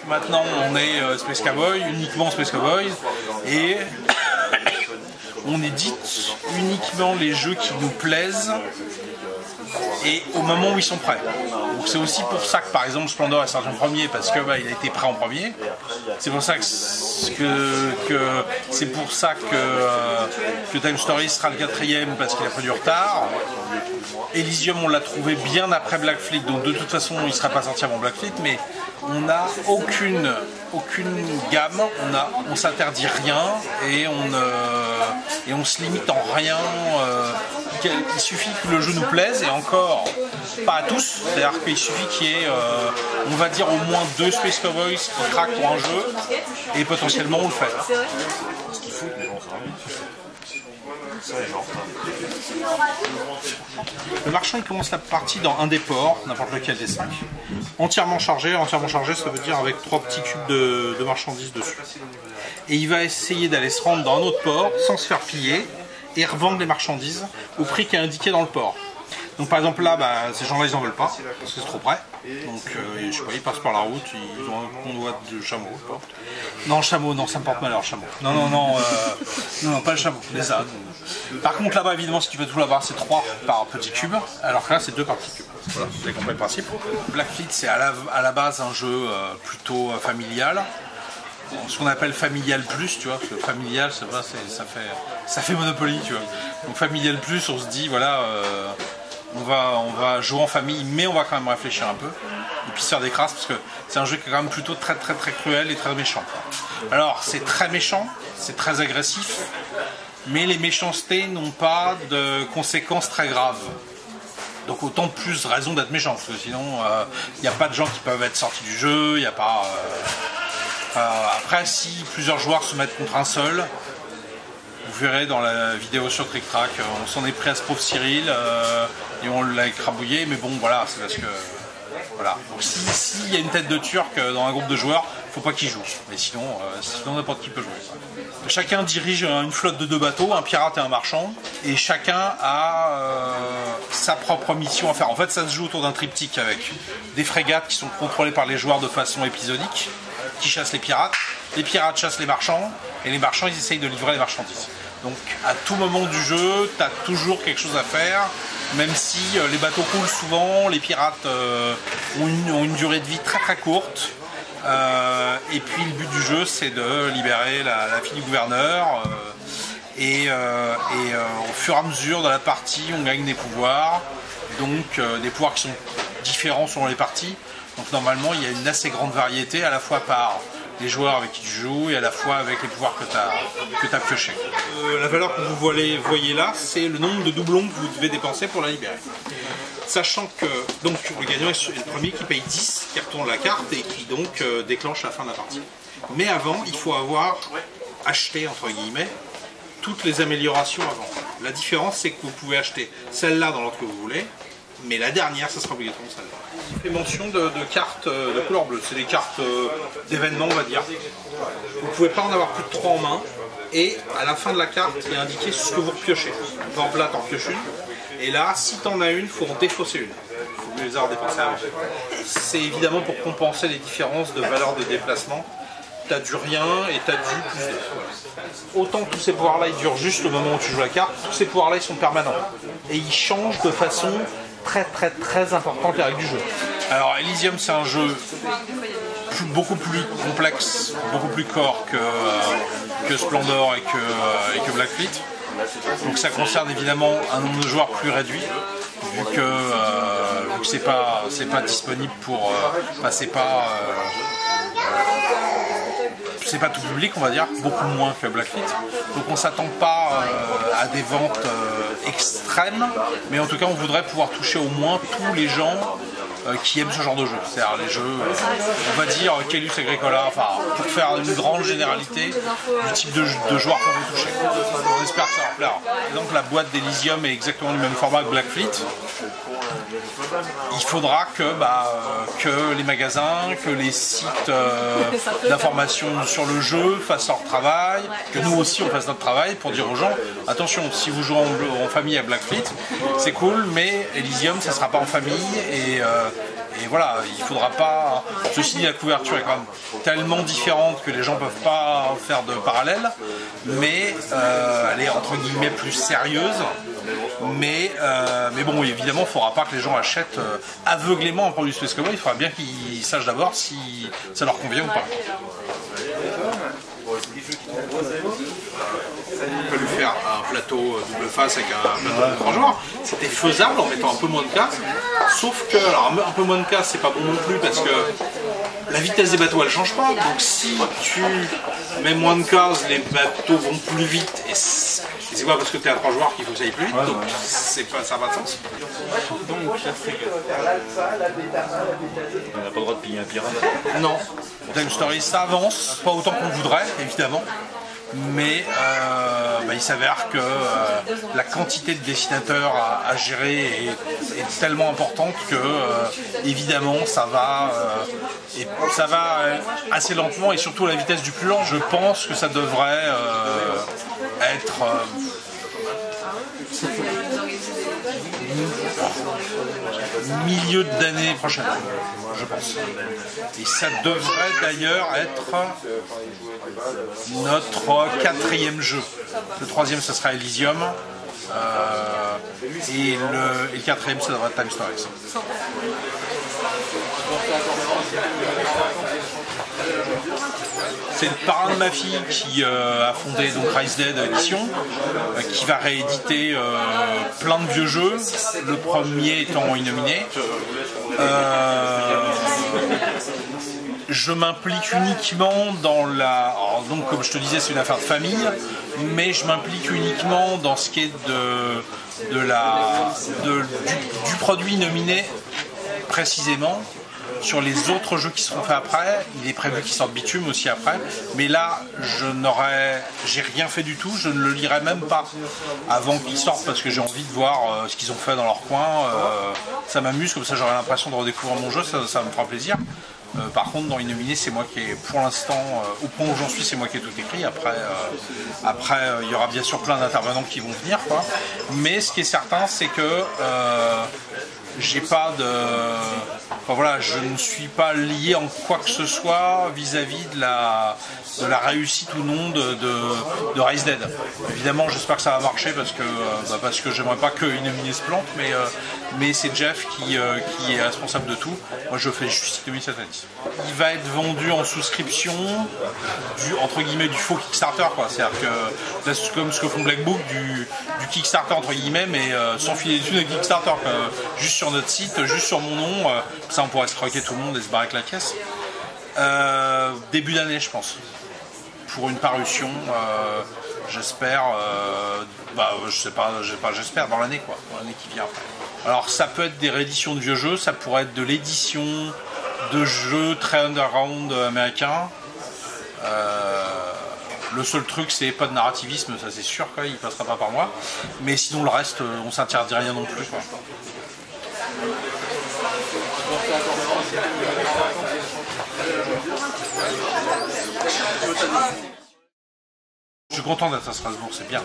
Maintenant on est Space Cowboy, uniquement Space Cowboy, et on édite uniquement les jeux qui nous plaisent et au moment où ils sont prêts. Donc c'est aussi pour ça que par exemple Splendor est sorti en premier, parce que il a été prêt en premier. C'est pour ça que Time Story sera le 4e parce qu'il a pris du retard. Elysium on l'a trouvé bien après Black Fleet, donc de toute façon il ne sera pas sorti avant Black Fleet, mais on n'a aucune gamme, on s'interdit rien et on se limite en rien. Il suffit que le jeu nous plaise, et encore pas à tous, c'est-à-dire qu'il suffit qu'il y ait on va dire au moins 2 Space Cowboys qui craquent pour un jeu et potentiellement on le fait. Le marchand il commence la partie dans un des ports, n'importe lequel des 5, entièrement chargé ça veut dire avec 3 petits cubes de marchandises dessus. Et il va essayer d'aller se rendre dans un autre port sans se faire piller et revendre les marchandises au prix qui est indiqué dans le port. Donc par exemple là, ces gens-là ils en veulent pas parce que c'est trop près. Donc je sais pas, ils passent par la route, ils ont un convoi de chameaux, je sais pas. Non, chameau, non, ça me porte malheur, chameau. Non, pas le chameau, les ânes. Par contre là-bas évidemment si tu veux tout l'avoir c'est 3 par petit cube, alors que là c'est 2 par petit cube. Voilà, vous avez compris le principe. Black Fleet c'est à la base un jeu plutôt familial. Ce qu'on appelle familial plus, tu vois, parce que familial ça fait Monopoly, tu vois. Donc familial plus, on se dit voilà, on va jouer en famille, mais on va quand même réfléchir un peu et puis se faire des crasses, parce que c'est un jeu qui est quand même plutôt très cruel et très méchant. Alors c'est très méchant, c'est très agressif, mais les méchancetés n'ont pas de conséquences très graves. Donc autant plus raison d'être méchant, parce que sinon il n'y a pas de gens qui peuvent être sortis du jeu, il n'y a pas... après, si plusieurs joueurs se mettent contre un seul, vous verrez dans la vidéo sur Trick Track, on s'en est pris à ce pauvre Cyril et on l'a écrabouillé, mais bon voilà, c'est parce que... Voilà. Donc s'il y a une tête de Turc dans un groupe de joueurs, faut pas qu'il joue, mais sinon n'importe qui peut jouer. Chacun dirige une flotte de 2 bateaux, un pirate et un marchand, et chacun a sa propre mission à faire. En fait ça se joue autour d'un triptyque avec des frégates qui sont contrôlées par les joueurs de façon épisodique, qui chassent les pirates chassent les marchands, et les marchands ils essayent de livrer les marchandises. Donc à tout moment du jeu, tu as toujours quelque chose à faire, même si les bateaux coulent souvent, les pirates ont une durée de vie très courte, et puis le but du jeu c'est de libérer la fille du gouverneur, et au fur et à mesure de la partie on gagne des pouvoirs, donc des pouvoirs qui sont différents selon les parties. Donc normalement il y a une assez grande variété à la fois par les joueurs avec qui tu joues et à la fois avec les pouvoirs que tu as piochés. La valeur que vous voyez là, c'est le nombre de doublons que vous devez dépenser pour la libérer. Sachant que donc, le gagnant est le premier qui paye 10, qui retourne la carte et qui donc déclenche la fin de la partie. Mais avant, il faut avoir acheté, entre guillemets, toutes les améliorations avant. La différence, c'est que vous pouvez acheter celle-là dans l'ordre que vous voulez, mais la dernière, ça sera obligatoirement celle-là. Il fait mention de cartes de couleur bleue, c'est des cartes d'événements, on va dire. Vous ne pouvez pas en avoir plus de 3 en main, et à la fin de la carte, il est indiqué ce que vous repiochez. Par exemple, là, tu en pioches une, et là, si tu en as une, il faut en défausser une. Il faut mieux les avoir dépensées avant. C'est évidemment pour compenser les différences de valeur de déplacement. Tu as du rien et tu as du plus 2. Autant que tous ces pouvoirs-là, ils durent juste le moment où tu joues la carte, tous ces pouvoirs-là, ils sont permanents. Et ils changent de façon très importante les règles du jeu. Alors Elysium c'est un jeu beaucoup plus complexe, beaucoup plus core que Splendor et que Black Fleet. Donc ça concerne évidemment un nombre de joueurs plus réduit, vu que c'est pas disponible pour... c'est pas tout public, on va dire, beaucoup moins que Black Fleet. Donc on s'attend pas à des ventes extrêmes, mais en tout cas on voudrait pouvoir toucher au moins tous les gens qui aiment ce genre de jeu. C'est-à-dire les jeux, on va dire Caylus Agricola, enfin pour faire une grande généralité du type de joueurs qu'on veut toucher. On espère que ça leur plaira. Donc la boîte d'Elysium est exactement du même format que Black Fleet. il faudra que les magasins, que les sites d'information sur le jeu fassent leur travail, que nous aussi on fasse notre travail pour dire aux gens, attention, si vous jouez en famille à Blackfleet, c'est cool, mais Elysium ça sera pas en famille et voilà, il faudra pas. Ceci dit, la couverture est quand même tellement différente que les gens peuvent pas faire de parallèle, mais elle est entre guillemets plus sérieuse. Mais bon, évidemment, il ne faudra pas que les gens achètent aveuglément un produit Space Cowboy. Il faudra bien qu'ils sachent d'abord si ça leur convient ou pas. On peut lui faire un plateau double face avec un plateau de 3 joueurs. C'était faisable en mettant un peu moins de cases. Sauf que, alors un peu moins de cases, c'est pas bon non plus parce que la vitesse des bateaux elle change pas. Donc si tu mets moins de cases, les bateaux vont plus vite. Et c'est pas parce que tu es à 3 joueurs qu'il faut que ça aille plus vite. Donc ça n'a pas de sens. Donc, on n'a pas le droit de piller un pirate. Non. Time Story, ça avance, pas autant qu'on voudrait, évidemment. Mais il s'avère que la quantité de dessinateurs à gérer est tellement importante que évidemment ça va assez lentement et surtout à la vitesse du plus lent. Je pense que ça devrait être milieu d'année prochaine, je pense. Et ça devrait d'ailleurs être notre 4e jeu. Le 3e, ce sera Elysium. Et le 4e, ça devrait être Time Stories. C'est le parrain de ma fille qui a fondé donc Rise Dead Edition, qui va rééditer plein de vieux jeux, le premier étant Innominé. Je m'implique uniquement dans la... Alors, donc comme je te disais, c'est une affaire de famille, mais je m'implique uniquement dans ce qui est du produit Innominé précisément. Sur les autres jeux qui seront faits après, il est prévu qu'ils sortent Bitume aussi après, mais là j'ai rien fait du tout, je ne le lirai même pas avant qu'ils sortent parce que j'ai envie de voir ce qu'ils ont fait dans leur coin. Ça m'amuse, comme ça j'aurai l'impression de redécouvrir mon jeu, ça me fera plaisir. Par contre, dans Innominé, c'est moi qui ai, pour l'instant, au point où j'en suis, c'est moi qui ai tout écrit. Après, il y aura bien sûr plein d'intervenants qui vont venir, quoi. Mais ce qui est certain, c'est que j'ai pas de... Enfin voilà, je ne suis pas lié en quoi que ce soit vis-à-vis de la réussite ou non de Rise Dead. Évidemment, j'espère que ça va marcher parce que j'aimerais pas que Innominé se plante, mais c'est Jeff qui est responsable de tout. Moi, je fais juste Innominé Satellite. Il va être vendu en souscription entre guillemets du faux Kickstarter, quoi. C'est-à-dire que c'est comme ce que font Black Book du Kickstarter entre guillemets, mais sans filer des thunes avec Kickstarter, quoi. Juste sur notre site, juste sur mon nom. Ça, on pourrait se croquer tout le monde et se barrer avec la caisse. Début d'année, je pense. Pour une parution, j'espère. Je sais pas, j'espère dans l'année, quoi. Dans l'année qui vient après. Alors, ça peut être des rééditions de vieux jeux, ça pourrait être de l'édition de jeux très underground américains. Le seul truc, c'est pas de narrativisme, ça c'est sûr, quoi, il passera pas par moi. Mais sinon, le reste, on s'interdit rien non plus, quoi. Je suis content d'être à Strasbourg, c'est bien.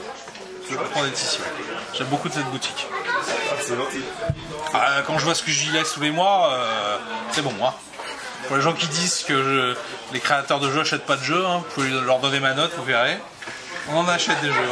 Je suis content d'être ici. J'aime beaucoup de cette boutique. C'est gentil. Quand je vois ce que j'y laisse tous les mois, c'est bon, moi. Pour les gens qui disent que les créateurs de jeux n'achètent pas de jeux, vous pouvez leur donner ma note, vous verrez. On en achète des jeux.